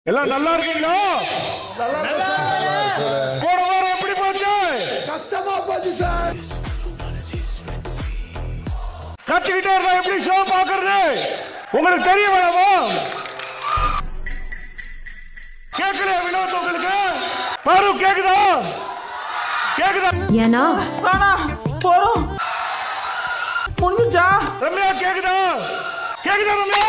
எல்லாம் நல்லா இருக்கீங்களா? போன வாரம் எப்படி போச்சு? கஷ்டமா போச்சு சார். கத்திக்கிட்டே இருந்தா எப்படி ஷோ பாக்குறது? உங்களுக்கு தெரிய வேணாமா? கேக்குதா வினோத்? உங்களுக்கு பாரு கேக்குதா? கேக்குதா? ஏனா வேணா போறோம் முடிஞ்சா. ரம்யா கேக்குதா? கேக்குதா ரம்யா?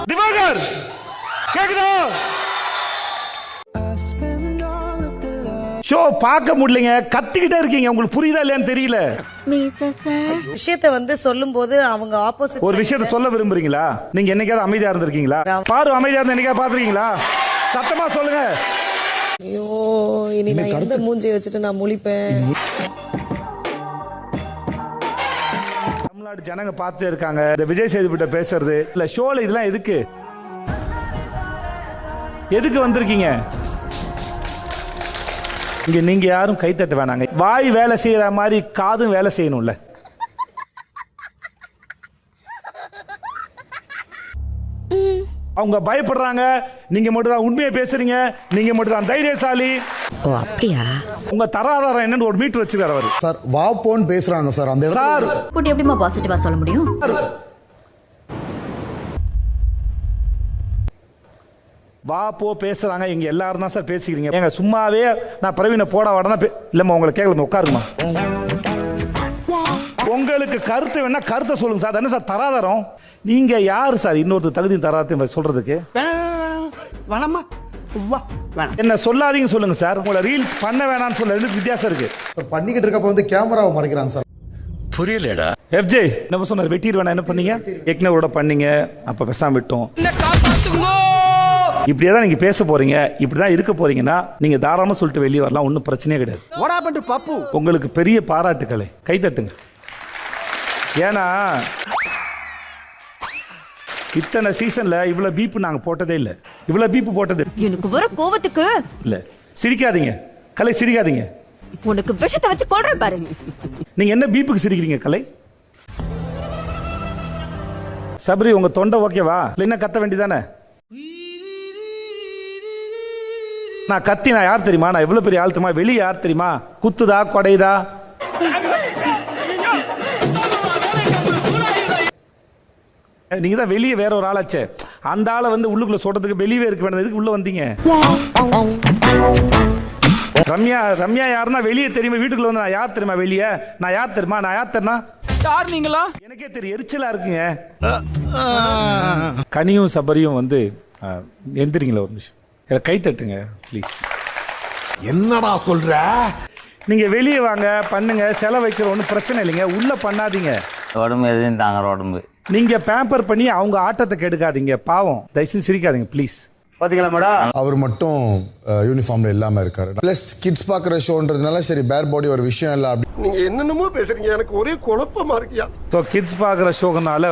திவாகர் கேக்குதா? ஷோ பார்க்க முடியலங்க, கத்திக்கிட்டே இருக்கீங்க. உங்களுக்கு புரியுதா இல்லையான்னு தெரியல. விஷயத்தை சொல்லும்போது அவங்க ஆப்போசிட் ஒரு விஷயத்தை சொல்ல விரும்புறீங்களா? நீங்க என்னைக்காவது அமைதியா இருந்திருக்கீங்களா? பாரு அமைதியா இருந்து என்னைக்காவது பாத்துருக்கீங்களா? சத்தமா சொல்லுங்க. ஐயோ, இனி நான் எந்த மூஞ்சி வச்சுட்டு நான் முழிப்பேன்? தமிழ்நாடு ஜனங்க பார்த்துட்டே இருக்காங்க. இந்த விஜய் சேதுபதிட்ட பேசுறது இல்ல ஷோல இதெல்லாம் எதுக்கு? எதுக்கு வந்திருக்கீங்க? இங்க நீங்க யாரும் கைத்தட்ட வேணாங்க. வாய் வேலை செய்யற மாதிரி காதும் வேலை செய்யணும்ல. அவங்க பயப்படுறாங்க. நீங்க மட்டும் தான் உண்மையை பேசுறீங்க. நீங்க மட்டும் தான் தைரியசாலி. ஓ அப்படியா? உங்க தராதாரம் என்னன்னு ஒரு மீட்டர் வச்சிருக்காரு அவரு. சார் வா போன்னு பேசுறாங்க சார். அந்த சார் போட்டு எப்படிமா பாசிட்டிவா சொல்ல முடியும்? வா போ பேசுறாங்க. இங்க எல்லாரும் தான் சார் பேசிக்கிறீங்க. ஏங்க சும்மாவே நான் பிரவீனை போட வாடனா இல்லம்மா உங்களை கேட்கல, உட்காருமா. உங்களுக்கு கருத்து வேணா கருத்தை சொல்லுங்க சார். என்ன சார் தராதரம்? நீங்க யாரு சார் இன்னொருத்தர் தகுதி தராத சொல்றதுக்கு? வேணாமா என்ன சொல்லாதீங்க சொல்லுங்க சார். உங்களை ரீல்ஸ் பண்ண வேணாம்னு சொல்ல வித்தியாசம் இருக்கு. சார் பண்ணிக்கிட்டு இருக்கப்ப கேமராவை மறைக்கிறாங்க சார். புரியலடா. FJ என்ன சொன்னார்? வெட்டிடு வேணா என்ன பண்ணீங்க? எக்னோட பண்ணீங்க. அப்ப பேசாம விட்டோம். இப்படியே தான் நீங்க பேச போறீங்க. இப்படிதான் இருக்க போறீங்கன்னா நீங்க தாராளமா சொல்லிட்டு வெளியே வரலாம். ஒன்றும் பிரச்சனையே கிடையாது. உங்களுக்கு பெரிய பாராட்டுக்களை கைத்தட்டுங்க. ஏன்னா இத்தனை சீசன்ல இவ்வளவு பீப்பு நாங்க போட்டதே இல்லை. இவ்வளவு பீப்பு போட்டது எனக்கு வர கோவத்துக்கு இல்ல. சிரிக்காதீங்க கலை, சிரிக்காதீங்க. உனக்கு விஷத்தை வச்சு கொல்றேன் பாரு. நீங்க என்ன பீப்புக்கு சிரிக்கிறீங்க கலை? சபரி உங்க தொண்டை ஓகேவா? இல்ல கத்த வேண்டியதானே? நான் கத்தி நான் யார் தெரியுமா? நான் எவ்வளவு பெரிய ஆள் தெரியுமா? வெளியே யார் தெரியுமா? குத்துதா கொடைதா? நீங்க தான் வெளியே வேற ஒரு ஆளாச்சே. அந்த ஆளை உள்ளுக்குள்ள சொல்றதுக்கு வெளியே இருக்க வேண்டியதுக்கு உள்ள வந்தீங்க. ரம்யா ரம்யா யாருன்னா வெளியே தெரியுமா? வீட்டுக்குள்ள வந்து நான் யார் தெரியுமா? வெளியே நான் யார் தெரியுமா? நான் யார் தெரியுமா? யார் நீங்களா? எனக்கே தெரியும். எரிச்சலா இருக்குங்க. கனியும் சபரியும் எந்திரிங்களா ஒரு நிமிஷம். கை தட்டுங்க ப்ளீஸ். என்னடா சொல்ற? நீங்க வெளியே வாங்க, பண்ணுங்க, செலவு வைக்கிற ஒன்றும் பிரச்சனை இல்லைங்க. உள்ள பண்ணாதீங்க. உடம்பு எதுவும் தாங்குற உடம்பு. நீங்க பேம்பர் பண்ணி அவங்க ஆட்டத்தை கெடுக்காதீங்க. பாவம். தயவுசெய்து சிரிக்காதீங்க ப்ளீஸ். பாத்தீங்களா மேடம்? அவர் மட்டும் யூனிஃபார்ம்ல இல்லாம இருக்காரு. பிளஸ் கிட்ஸ் பாக்குற ஷோன்றதுனால சரி பேர் பாடி ஒரு விஷயம் இல்ல. அப்படி நீங்க என்னென்னமோ பேசுறீங்க. எனக்கு ஒரே குழப்பமா இருக்கியா? ஸோ கிட்ஸ் பார்க்குற ஷோக்குனால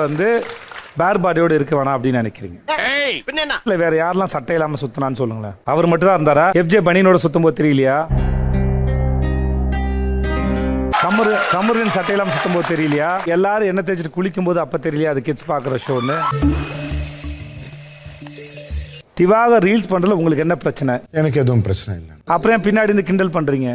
பேர் பாடியோடு இருக்க வேணாம் அப்படின்னு நினைக்கிறீங்க. இல்ல வேற யாரெல்லாம் சட்டை இல்லாம சுத்தினான்னு சொல்லுங்களேன். அவர் மட்டும் தான் இருந்தாரா? FJ பனியனோட சுத்தும் போது தெரியலையா? கமருவின் சட்டை இல்லாம சுத்தும் போது தெரியலையா? எல்லாரும் என்ன தேய்ச்சிட்டு குளிக்கும் போது அப்ப தெரியலையா? அது கிட்ஸ் பாக்குற ஷோன்னு. திவாக ரீல்ஸ் பண்றதுல உங்களுக்கு என்ன பிரச்சனை? எனக்கு எதுவும் பிரச்சனை இல்லை. அப்புறம் பின்னாடி இருந்து கிண்டல் பண்றீங்க.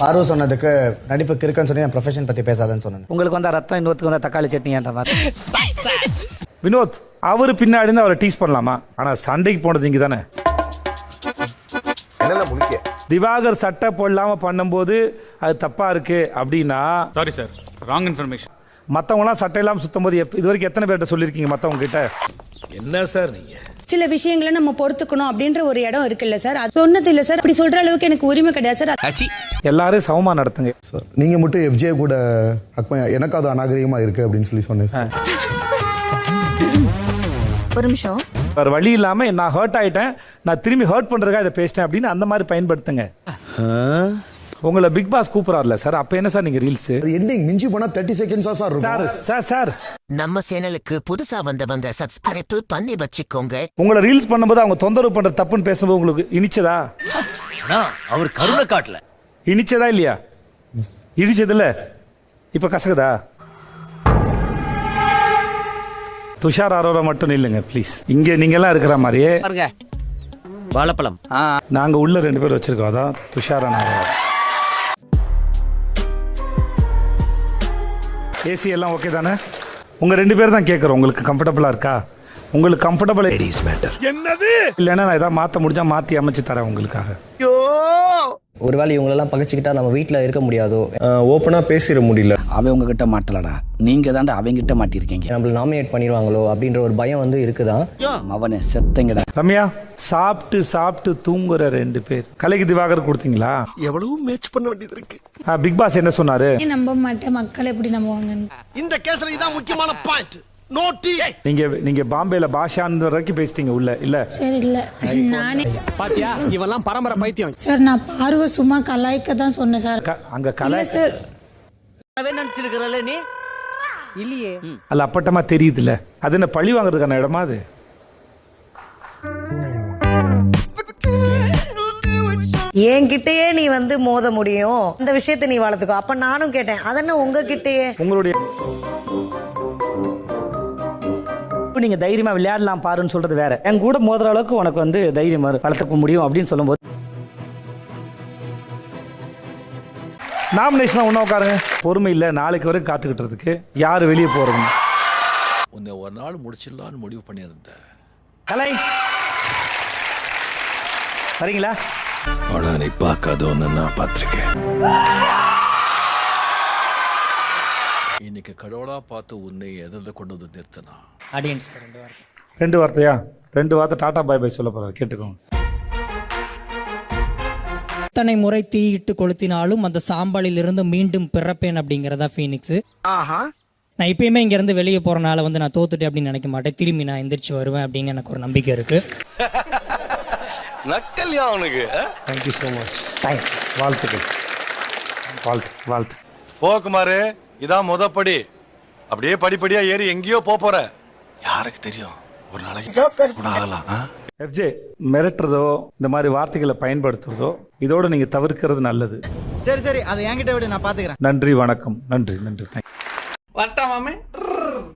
பார்வ சொன்னதுக்கு நடிப்பு கிறுக்கன்னு சொல்லி என் ப்ரொஃபஷன் பத்தி பேசாதன்னு சொன்னேன். உங்களுக்கு ரத்தம், இன்னொருத்துக்கு தக்காளி சட்னின்ற மாதிரி. வினோத் அவரு பின்னாடி இருந்து அவரை டீஸ் பண்ணலாமா? ஆனா சண்டைக்கு போனது நீங்க தானே. திவாகர் சட்டை போடலாம பண்ணும்போது அது தப்பா இருக்கு அப்படின்னா சாரி சார், ராங் இன்ஃபர்மேஷன். மற்றவங்களாம் சட்டை இல்லாமல் சுத்தும் போது இது வரைக்கும் எத்தனை பேர்கிட்ட சொல்லியிருக்கீங்க? மற்றவங்க கிட்ட என்ன சார் நீங்க? சில விஷயங்களை நம்ம பொறுத்துக்கணும் அப்படின்ற ஒரு இடம் இருக்குல்ல சார். அது சொன்னது இல்ல சார். அப்படி சொல்ற அளவுக்கு எனக்கு உரிமை கிடையாது சார். எல்லாரும் சமமா நடத்துங்க சார். நீங்க மட்டும் FJ கூட எனக்கு அது அநாகரிகமா இருக்கு அப்படின்னு சொல்லி சொன்னேன் சார். ஒரு நிமிஷம். வேற வழி இல்லாம நான் ஹர்ட் ஆயிட்டேன், நான் திரும்பி ஹர்ட் பண்றதுக்காக இதை பேசிட்டேன் அப்படின்னு அந்த மாதிரி பயன்படுத்துங்க. உங்களை பிக் பாஸ் கூப்பிடறாருல சார், அப்ப என்ன சார் நீங்க ரீல்ஸ்? அது எண்டிங் மிஞ்சி போனா 30 செகண்ட்ஸா சார் சார் இருக்கும். சார் சார் நம்ம சேனலுக்கு புதுசா வந்த சப்ஸ்கிரைப் பண்ணி வச்சுக்கோங்க. உங்களை ரீல்ஸ் பண்ணும்போது அவங்க தொந்தரவு பண்ற தப்புன்னு பேசும்போது உங்களுக்கு இனிச்சதா? அவர் கருணை காட்டல. இனிச்சதா இல்லையா? இடிச்சது இல்ல, இப்ப கசகுதா? துஷார் அரோரா மட்டும் நில்லுங்க ப்ளீஸ். இங்க நீங்க எல்லாம் இருக்கிற மாதிரியே பாருங்க வாழைப்பழம். நாங்க உள்ள 2 பேர் வச்சிருக்கோம். அதான் துஷார் அரோரா. ஏசி எல்லாம் ஓகே தானே? உங்க 2 பேர் தான் கேட்குறோம். உங்களுக்கு கம்ஃபர்டபுளா இருக்கா? உங்களுக்கு கம்ஃபர்டபுள் என்னது? இல்லைன்னா நான் ஏதாவது மாற்ற முடிஞ்சா மாற்றி அமைச்சு தரேன் உங்களுக்காக. ஒருவேளை இவங்களெல்லாம் பகச்சிக்கிட்டா நம்ம வீட்டில் இருக்க முடியாதோ, ஓப்பனாக பேசிட முடியல. அவன் உங்ககிட்ட மாட்டலடா, நீங்க தாண்டா அவங்கிட்ட மாட்டிருக்கீங்க. நம்மள நாமினேட் பண்ணிடுவாங்களோ அப்படின்ற ஒரு பயம் வந்து இருக்குதான். அவனை செத்தங்கடா. ரம்யா, சாப்பிட்டு சாப்பிட்டு தூங்குற 2 பேர். கலைக்கு திவாகர் கொடுத்தீங்களா? எவ்வளவு மேட்ச் பண்ண வேண்டியது இருக்கு. பிக் பாஸ் என்ன சொன்னாரு? நம்ப மாட்டேன், மக்கள் எப்படி நம்புவாங்க? இந்த கேஸ்ல இதான் முக்கியமான பாயிண்ட். நீங்க பாம்பேல பாஷான்னு வரைக்கும் பேசிட்டீங்க உள்ள இல்ல? சரி இல்ல, நானே பாத்தியா இவெல்லாம் பரம்பரை பைத்தியம். சார் நான் பார்வை சும்மா கலாய்க்க தான் சொன்னேன் சார். அங்க கலை சார் நினைச்சிருக்கிறல்ல நீ இல்லையே. அல்ல அப்பட்டமா தெரியுதுல்ல, அது என்ன பழி வாங்குறதுக்கான இடமா அது? என்கிட்டயே நீ வந்து மோத முடியும், இந்த விஷயத்தை நீ வளர்த்துக்கோ. அப்ப நானும் கேட்டேன், அதென்ன உங்ககிட்டயே? உங்களுடைய நீங்க தைரியமா விளையாடலாம் பாருன்னு சொல்றது வேற. என் கூட மோதுற அளவுக்கு உனக்கு வந்து தைரியம் வளர்த்துக்க முடியும் அப்படின்னு சொல்லும்போது நாமினேஷன் ஒண்ணா உட்காருங்க. பொறுமை இல்ல, நாளைக்கு வரைக்கும் காத்துக்கிட்டு யாரு வெளியே போறது. உன்னை ஒரு நாள் முடிச்சிடலான்னு முடிவு பண்ணியிருந்தேன். கலை வரீங்களா? ஆனா நீ பார்க்காத ஒன்று நான் பார்த்துருக்கேன். இன்னைக்கு கடவுளா பார்த்து உன்னை எதை கொண்டு வந்து நிறுத்தினா? ஆடியன்ஸ் 2 வார்த்தையா? 2 வார்த்தை டாடா பாய் பாய் சொல்ல போறாரு, கேட்டுக்கோங்க. எத்தனை முறை தீயிட்டு கொளுத்தினாலும் அந்த சாம்பலில் இருந்து மீண்டும் பிறப்பேன் அப்படிங்கறதா ஃபீனிக்ஸ். நான் இப்பயுமே இங்க இருந்து வெளியே போறனால வந்து நான் தோத்துட்டேன் அப்படின்னு நினைக்க மாட்டேன். திரும்பி நான் எந்திரிச்சு வருவேன் அப்படின்னு எனக்கு ஒரு நம்பிக்கை இருக்கு. நக்கல்யா அவனுக்கு. Thank you so much. தேங்க்ஸ். வாழ்த்துக்கள். வாழ்த்து. போக்குமாரு, இதான் முதப்படி. அப்படியே படிப்படியா ஏறி எங்கேயோ போற. யாருக்கு தெரியும், ஒரு நாளைக்கு ஆகலாம். எஃப்ஜே, மிரட்டுறதோ இந்த மாதிரி வார்த்தைகளை பயன்படுத்துறதோ இதோட நீங்க தவிர்க்கிறது நல்லது. சரி அதை என்கிட்ட விட நான் பாத்துக்கிறேன். நன்றி, வணக்கம். நன்றி. வரட்டா மாமே.